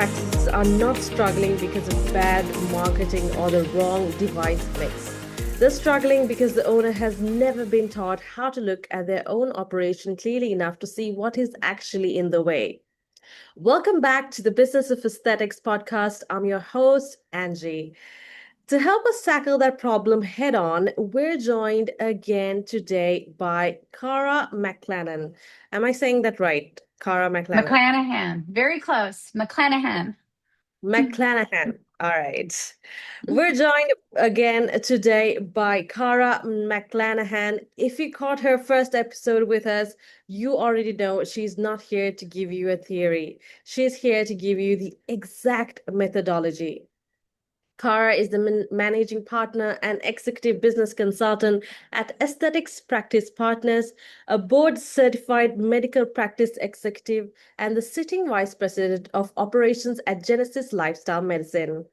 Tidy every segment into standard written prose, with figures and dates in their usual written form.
practices are not struggling because of bad marketing or the wrong device mix. They're struggling because the owner has never been taught how to look at their own operation clearly enough to see what is actually in the way. Welcome back to the Business of Aesthetics podcast. I'm your host, Anji. To help us tackle that problem head on, we're joined again today by Kara McClanahan. Am I saying that right? Kara McClanahan. McClanahan. Very close. McClanahan. McClanahan. All right. We're joined again today by Kara McClanahan. If you caught her first episode with us, you already know she's not here to give you a theory. She's here to give you the exact methodology. Kara is the managing partner and executive business consultant at Aesthetics Practice Partners, a board certified medical practice executive, and the sitting vice president of operations at Genesis Lifestyle Medicine.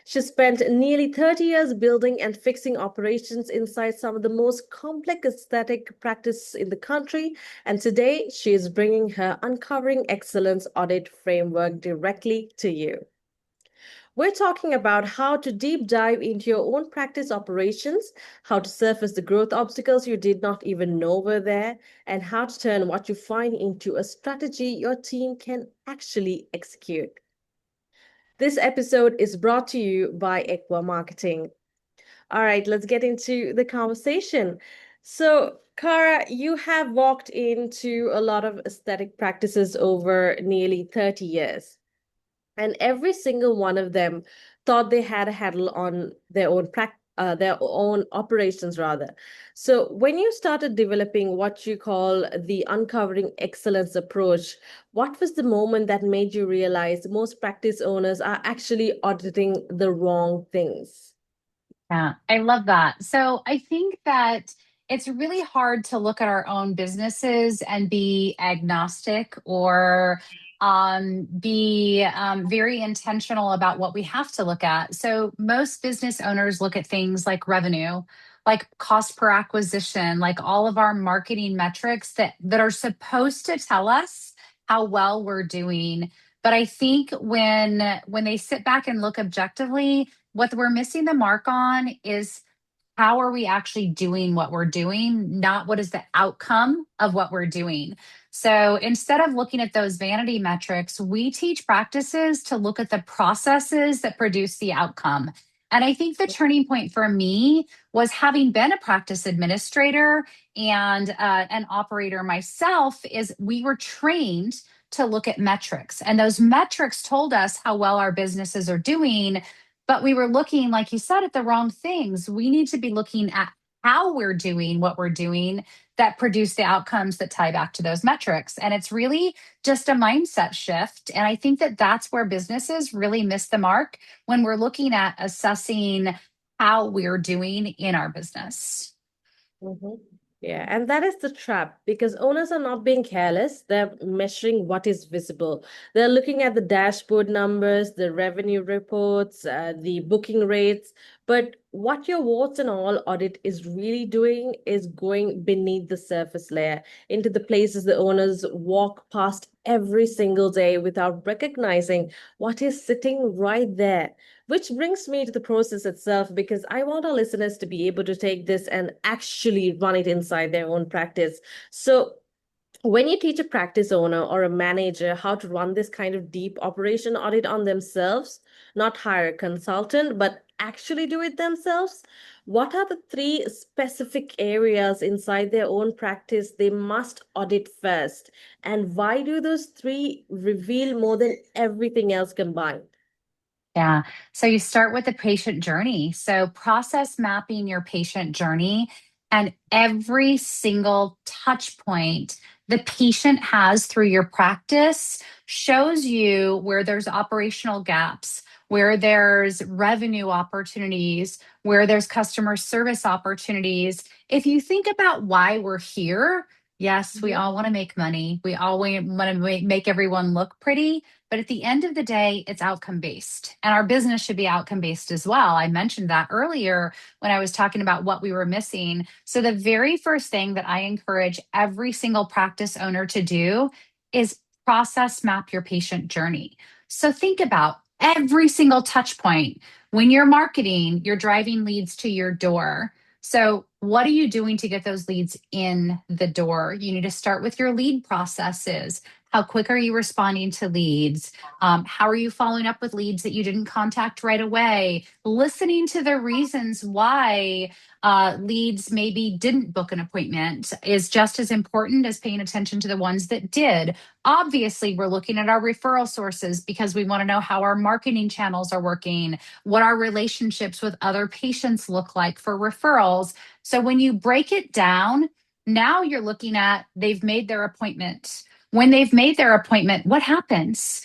She spent nearly 30 years building and fixing operations inside some of the most complex aesthetic practices in the country, and today she is bringing her Uncovering Excellence audit framework directly to you. We're talking about how to deep dive into your own practice operations, how to surface the growth obstacles you did not even know were there, and how to turn what you find into a strategy your team can actually execute. This episode is brought to you by Equa Marketing. All right, let's get into the conversation. So, Kara, you have walked into a lot of aesthetic practices over nearly 30 years. And every single one of them thought they had a handle on their own operations rather. So when you started developing what you call the uncovering excellence approach, what was the moment that made you realize most practice owners are actually auditing the wrong things? Yeah, I love that. So I think that it's really hard to look at our own businesses and be agnostic or be very intentional about what we have to look at. So most business owners look at things like revenue, like cost per acquisition, like all of our marketing metrics that are supposed to tell us how well we're doing. But I think when they sit back and look objectively, what we're missing the mark on is how are we actually doing what we're doing, not what is the outcome of what we're doing. So instead of looking at those vanity metrics, we teach practices to look at the processes that produce the outcome. And I think the turning point for me was having been a practice administrator and an operator myself, is we were trained to look at metrics. And those metrics told us how well our businesses are doing, but we were looking, like you said, at the wrong things. We need to be looking at how we're doing what we're doing that produce the outcomes that tie back to those metrics. And it's really just a mindset shift. And I think that that's where businesses really miss the mark when we're looking at assessing how we're doing in our business. Mhm. Yeah, and that is the trap because owners are not being careless. They're measuring what is visible. They're looking at the dashboard numbers, the revenue reports, the booking rates. But what your warts and all audit is really doing is going beneath the surface layer into the places the owners walk past every single day without recognizing what is sitting right there. Which brings me to the process itself, because I want our listeners to be able to take this and actually run it inside their own practice. So, when you teach a practice owner or a manager how to run this kind of deep operation audit on themselves, not hire a consultant, but actually do it themselves, what are the three specific areas inside their own practice they must audit first? And why do those three reveal more than everything else combined? Yeah. So you start with the patient journey. So process mapping your patient journey and every single touch point the patient has through your practice shows you where there's operational gaps, where there's revenue opportunities, where there's customer service opportunities. If you think about why we're here, yes, we Mhm. all want to make money. We all want to make everyone look pretty. But at the end of the day, it's outcome based. And our business should be outcome based as well. I mentioned that earlier when I was talking about what we were missing. So, the very first thing that I encourage every single practice owner to do is process map your patient journey. So think about every single touch point. When you're marketing, you're driving leads to your door. So, what are you doing to get those leads in the door? You need to start with your lead processes. How quick are you responding to leads? How are you following up with leads that you didn't contact right away? Listening to the reasons why leads maybe didn't book an appointment is just as important as paying attention to the ones that did. Obviously, we're looking at our referral sources because we want to know how our marketing channels are working, what our relationships with other patients look like for referrals. So when you break it down, now you're looking at they've made their appointment. When they've made their appointment, what happens?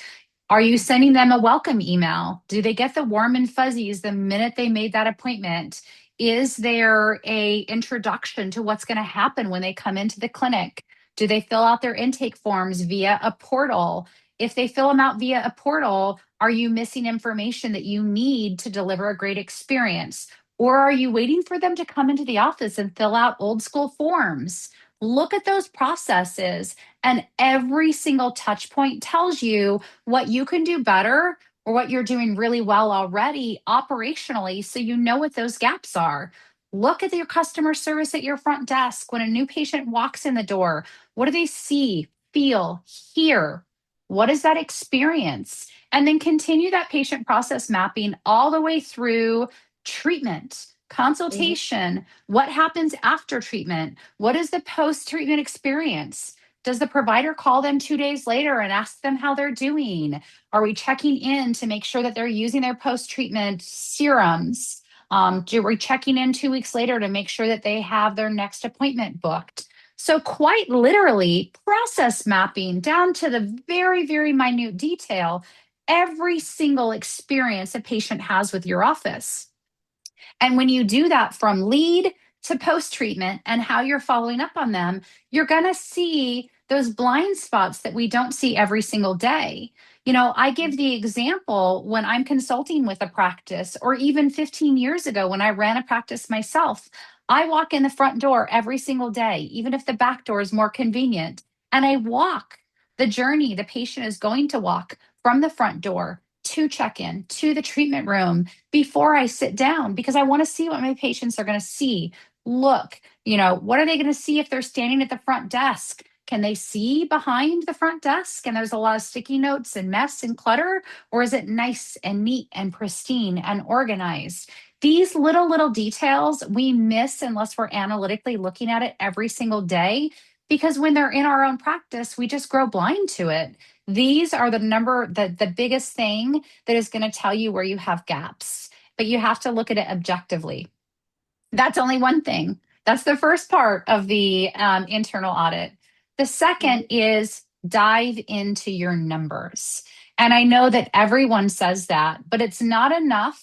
Are you sending them a welcome email? Do they get the warm and fuzzies the minute they made that appointment? Is there a introduction to what's going to happen when they come into the clinic? Do they fill out their intake forms via a portal? If they fill them out via a portal, are you missing information that you need to deliver a great experience? Or are you waiting for them to come into the office and fill out old school forms? Look at those processes, and every single touch point tells you what you can do better or what you're doing really well already operationally, so you know what those gaps are. Look at your customer service at your front desk. When a new patient walks in the door, what do they see, feel, hear? What is that experience? And then continue that patient process mapping all the way through treatment, Mhm. consultation. What happens after treatment? What is the post treatment experience? Does the provider call them 2 days later and ask them how they're doing? Are we checking in to make sure that they're using their post treatment serums? Do we checking in 2 weeks later to make sure that they have their next appointment booked? So, quite literally, process mapping down to the very, very minute detail, every single experience a patient has with your office. And when you do that from lead to post treatment and how you're following up on them, you're going to see those blind spots that we don't see every single day. I give the example when I'm consulting with a practice, or even 15 years ago when I ran a practice myself. I walk in the front door every single day, even if the back door is more convenient, and I walk the journey the patient is going to walk from the front door to check in to the treatment room before I sit down, because I want to see what my patients are going to see. Look, what are they going to see if they're standing at the front desk? Can they see behind the front desk and there's a lot of sticky notes and mess and clutter? Or is it nice and neat and pristine and organized? These little details we miss unless we're analytically looking at it every single day, because when they're in our own practice, we just grow blind to it. These are the biggest thing that is going to tell you where you have gaps, but you have to look at it objectively. That's only one thing. That's the first part of the internal audit. The second Mhm. is dive into your numbers. And I know that everyone says that, but it's not enough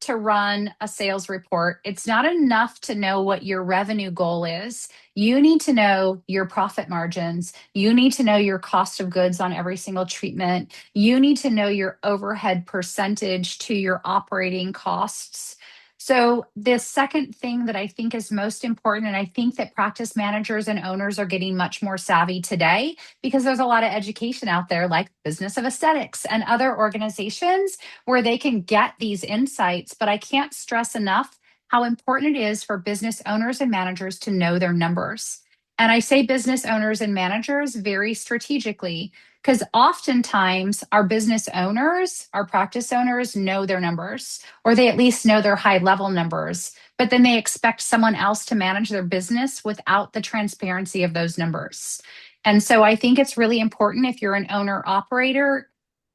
to run a sales report. It's not enough to know what your revenue goal is. You need to know your profit margins. You need to know your cost of goods on every single treatment. You need to know your overhead percentage to your operating costs. So, the second thing that I think is most important, and I think that practice managers and owners are getting much more savvy today because there's a lot of education out there, like Business of Aesthetics and other organizations where they can get these insights. But I can't stress enough how important it is for business owners and managers to know their numbers. And I say business owners and managers very strategically, because oftentimes our business owners, our practice owners know their numbers, or they at least know their high level numbers, but then they expect someone else to manage their business without the transparency of those numbers. And so I think it's really important, if you're an owner operator,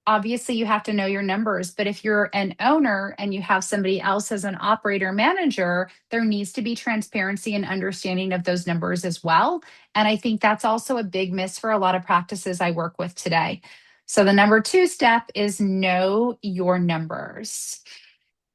obviously you have to know your numbers, but if you're an owner and you have somebody else as an operator manager, there needs to be transparency and understanding of those numbers as well. And I think that's also a big miss for a lot of practices I work with today. So the number two step is know your numbers.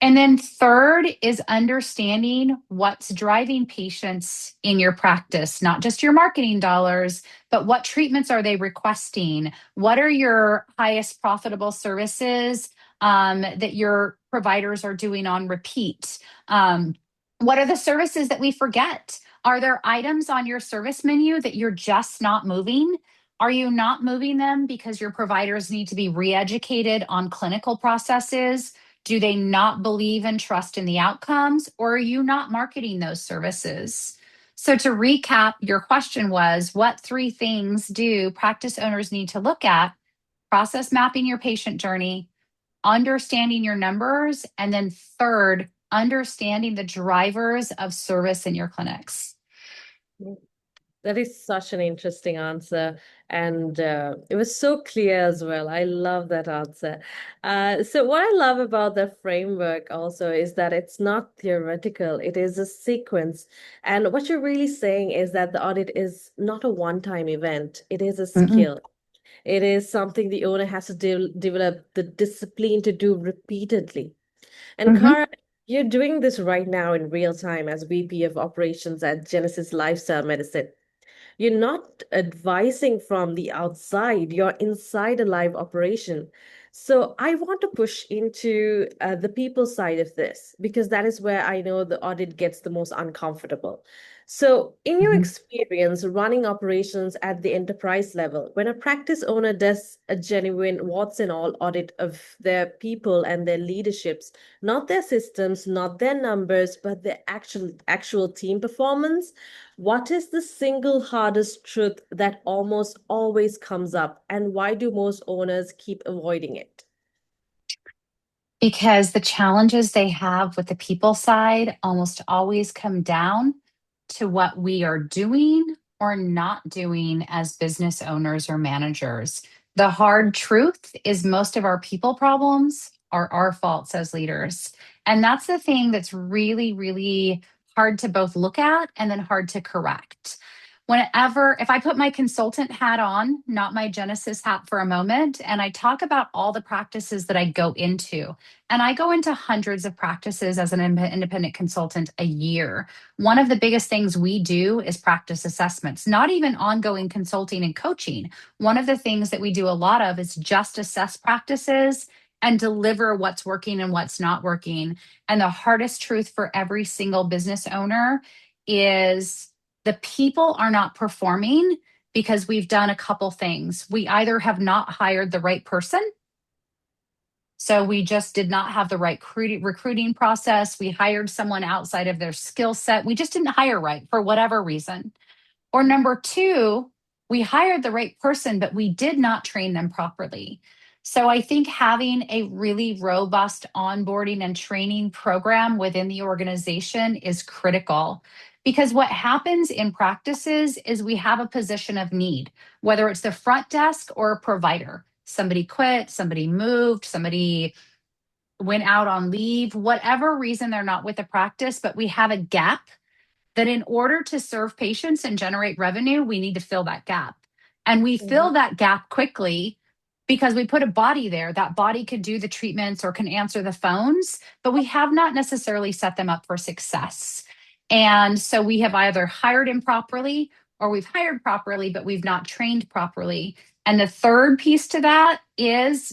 And then third is understanding what's driving patients in your practice, not just your marketing dollars, but what treatments are they requesting? What are your highest profitable services that your providers are doing on repeat? What are the services that we forget? Are there items on your service menu that you're just not moving? Are you not moving them because your providers need to be re-educated on clinical processes? Do they not believe and trust in the outcomes, or are you not marketing those services? So to recap, your question was, what three things do practice owners need to look at? Process mapping your patient journey, understanding your numbers, and then third, understanding the drivers of service in your clinics. That is such an interesting answer. And it was so clear as well. I love that answer. So, what I love about the framework also is that it's not theoretical, it is a sequence. And what you're really saying is that the audit is not a one-time event, it is a Mm-mm. skill. It is something the owner has to develop the discipline to do repeatedly. And Mm-hmm. Kara, you're doing this right now in real time as VP of Operations at Genesis Lifestyle Medicine. You're not advising from the outside, you're inside a live operation. So I want to push into the people side of this because that is where I know the audit gets the most uncomfortable. So, in your Mm-hmm. experience running operations at the enterprise level, when a practice owner does a genuine what's in all audit of their people and their leaderships, not their systems, not their numbers, but their actual team performance, what is the single hardest truth that almost always comes up, and why do most owners keep avoiding it? Because the challenges they have with the people side almost always come down to what we are doing or not doing as business owners or managers. The hard truth is most of our people problems are our faults as leaders. And that's the thing that's really, really hard to both look at and then hard to correct. Whenever, if I put my consultant hat on, not my Genesis hat for a moment, and I talk about all the practices that I go into, and I go into hundreds of practices as an independent consultant a year. One of the biggest things we do is practice assessments, not even ongoing consulting and coaching. One of the things that we do a lot of is just assess practices and deliver what's working and what's not working. And the hardest truth for every single business owner is the people are not performing because we've done a couple things. We either have not hired the right person, so we just did not have the right recruiting process. We hired someone outside of their skill set. We just didn't hire right for whatever reason. Or number two, we hired the right person, but we did not train them properly. So I think having a really robust onboarding and training program within the organization is critical. Because what happens in practices is we have a position of need, whether it's the front desk or a provider. Somebody quit, somebody moved, somebody went out on leave, whatever reason they're not with the practice, but we have a gap that in order to serve patients and generate revenue, we need to fill that gap. And we Mhm. fill that gap quickly because we put a body there. That body could do the treatments or can answer the phones, but we have not necessarily set them up for success. And so we have either hired improperly or we've hired properly, but we've not trained properly. And the third piece to that is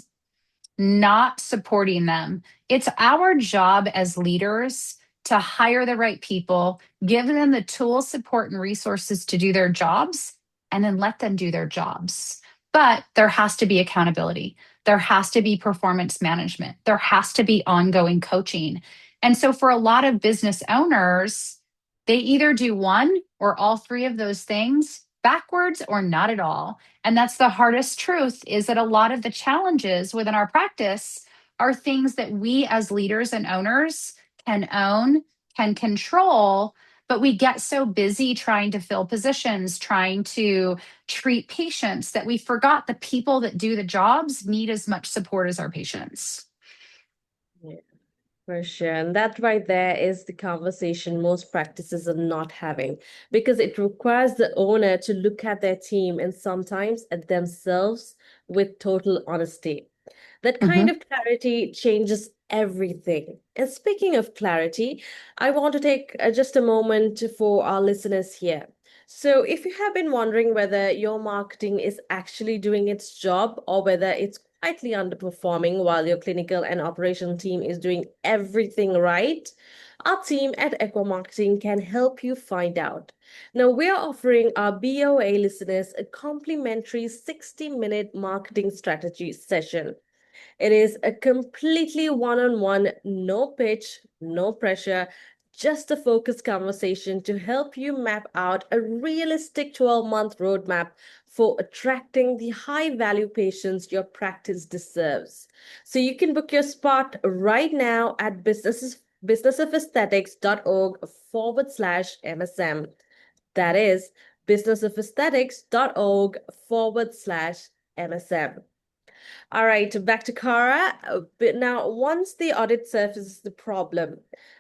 not supporting them. It's our job as leaders to hire the right people, give them the tools, support, and resources to do their jobs, and then let them do their jobs. But there has to be accountability. There has to be performance management. There has to be ongoing coaching. And so, for a lot of business owners, they either do one or all three of those things backwards or not at all. And that's the hardest truth is that a lot of the challenges within our practice are things that we as leaders and owners can own, can control, but we get so busy trying to fill positions, trying to treat patients that we forgot the people that do the jobs need as much support as our patients. Yeah, for sure. And that right there is the conversation most practices are not having because it requires the owner to look at their team and sometimes at themselves with total honesty. That kind Mhm. of clarity changes everything. And speaking of clarity, I want to take just a moment for our listeners here. So, if you have been wondering whether your marketing is actually doing its job or whether it's slightly underperforming while your clinical and operational team is doing everything right? Our team at Equa Marketing can help you find out. Now, we are offering our BOA listeners a complimentary 60-minute marketing strategy session. It is a completely one-on-one, no pitch, no pressure, just a focused conversation to help you map out a realistic 12-month roadmap for attracting the high-value patients your practice deserves. So you can book your spot right now at businessofesthetics.org/MSM. That is businessofesthetics.org/MSM. All right, back to Kara. But now, once the audit surfaces the problem,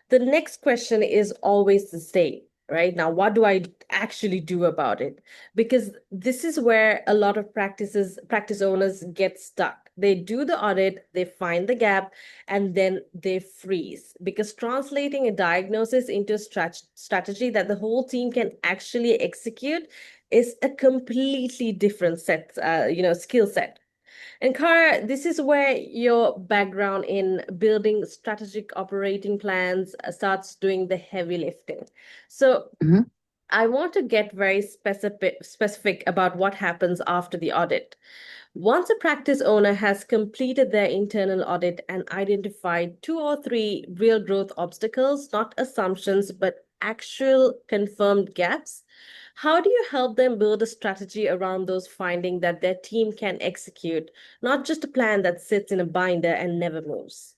the next question is always the same, right? Now, what do I actually do about it? Because this is where a lot of practice owners get stuck. They do the audit, they find the gap, and then they freeze. Because translating a diagnosis into a strategy that the whole team can actually execute is a completely different skill set. And Kara, this is where your background in building strategic operating plans starts doing the heavy lifting. So Mhm. I want to get very specific about what happens after the audit. Once a practice owner has completed their internal audit and identified two or three real growth obstacles, not assumptions, but actual confirmed gaps, how do you help them build a strategy around those findings that their team can execute, not just a plan that sits in a binder and never moves?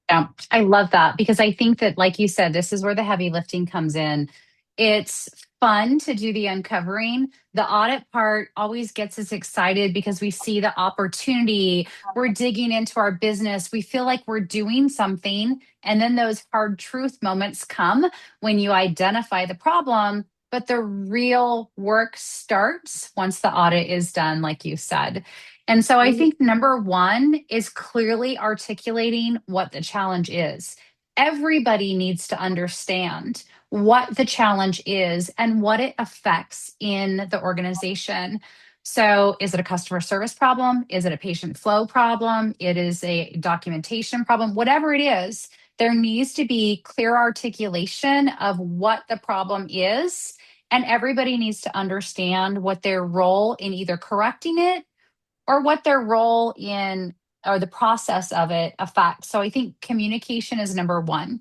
Yeah, I love that because I think that, like you said, this is where the heavy lifting comes in. It's fun to do the uncovering. The audit part always gets us excited because we see the opportunity. We're digging into our business. We feel like we're doing something. And then those hard truth moments come when you identify the problem. But the real work starts once the audit is done, like you said. And so I think number one is clearly articulating what the challenge is. Everybody needs to understand what the challenge is and what it affects in the organization. So, is it a customer service problem? Is it a patient flow problem? It is a documentation problem? Whatever it is, there needs to be clear articulation of what the problem is. And everybody needs to understand what their role in either correcting it or what their role in or the process of it affects. So I think communication is number one.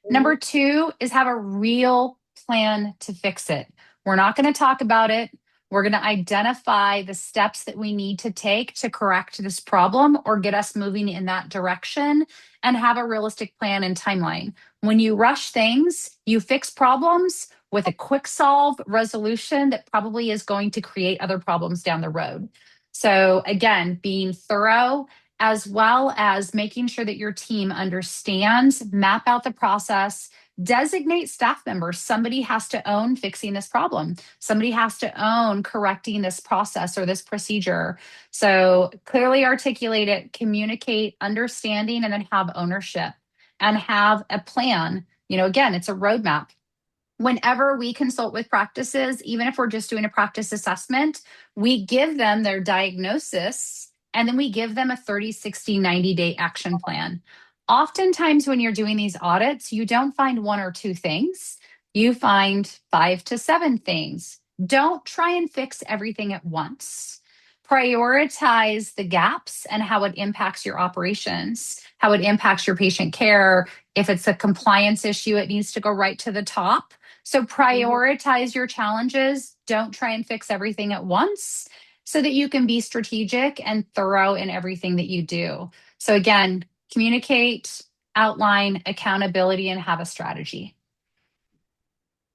Number two is have a real plan to fix it. We're not going to talk about it. We're going to identify the steps that we need to take to correct this problem or get us moving in that direction and have a realistic plan and timeline. When you rush things, you fix problems with a quick solve resolution that probably is going to create other problems down the road. So, again, being thorough as well as making sure that your team understands, map out the process, designate staff members. Somebody has to own fixing this problem. Somebody has to own correcting this process or this procedure. So clearly articulate it, communicate, understanding, and then have ownership and have a plan. Again, it's a roadmap. Whenever we consult with practices, even if we're just doing a practice assessment, we give them their diagnosis and then we give them a 30, 60, 90-day action plan. Oftentimes, when you're doing these audits, you don't find one or two things, you find 5 to 7 things. Don't try and fix everything at once. Prioritize the gaps and how it impacts your operations, how it impacts your patient care. If it's a compliance issue, it needs to go right to the top. So prioritize your challenges. Don't try and fix everything at once so that you can be strategic and thorough in everything that you do. So again, communicate, outline, accountability, and have a strategy.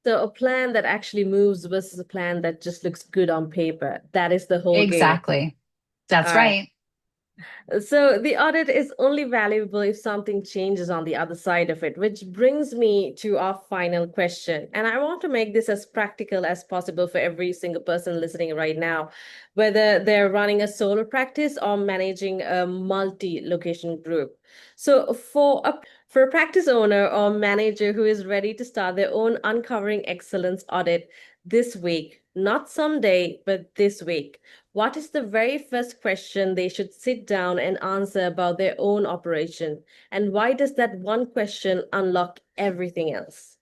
So a plan that actually moves versus a plan that just looks good on paper. That is the whole game. Exactly. That's All right. right. So the audit is only valuable if something changes on the other side of it, which brings me to our final question. And I want to make this as practical as possible for every single person listening right now, whether they're running a solo practice or managing a multi-location group. So for a practice owner or manager who is ready to start their own uncovering excellence audit this week, not someday, but this week, What is the very first question they should sit down and answer about their own operation? And why does that one question unlock everything else?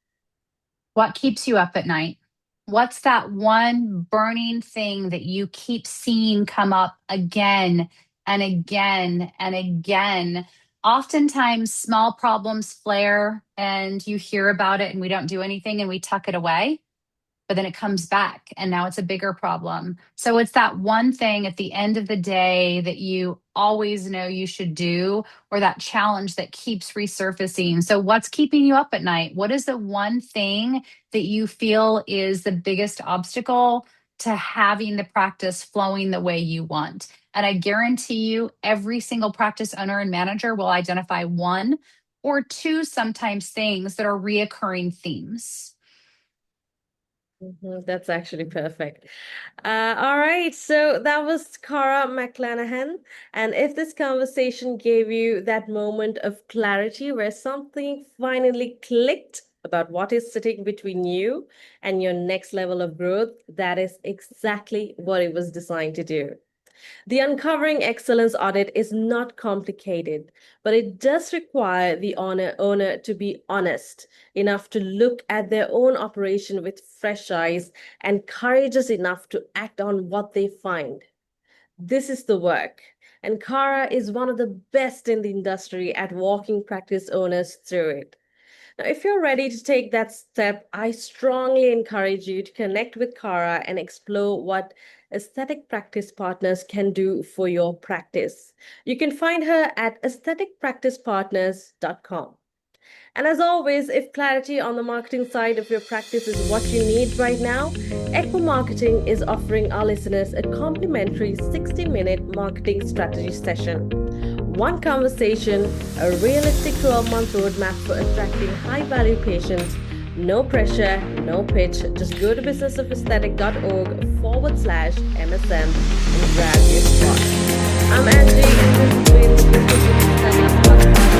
What keeps you up at night? What's that one burning thing that you keep seeing come up again and again and again? Oftentimes, small problems flare and you hear about it and we don't do anything and we tuck it away, but then it comes back and now it's a bigger problem. So it's that one thing at the end of the day that you always know you should do, or that challenge that keeps resurfacing. So what's keeping you up at night? What is the one thing that you feel is the biggest obstacle to having the practice flowing the way you want? And I guarantee you, every single practice owner and manager will identify one or two sometimes things that are reoccurring themes. That's actually perfect. All right, so that was Kara McClanahan. And if this conversation gave you that moment of clarity where something finally clicked about what is sitting between you and your next level of growth, that is exactly what it was designed to do. The Uncovering Excellence audit is not complicated, but it does require the owner to be honest enough to look at their own operation with fresh eyes and courageous enough to act on what they find. This is the work, and Kara is one of the best in the industry at walking practice owners through it. Now, if you're ready to take that step, I strongly encourage you to connect with Kara and explore what aesthetic practice partners can do for your practice. You can find her at aestheticpracticepartners.com. And as always, if clarity on the marketing side of your practice is what you need right now, Echo Marketing is offering our listeners a complimentary 60-minute marketing strategy session. One conversation, a realistic 12-month roadmap for attracting high-value patients. No pressure, no pitch. Just go to businessofaesthetic.org/MSM and grab your spot. I'm Anji, and this has been the Business of Aesthetic podcast.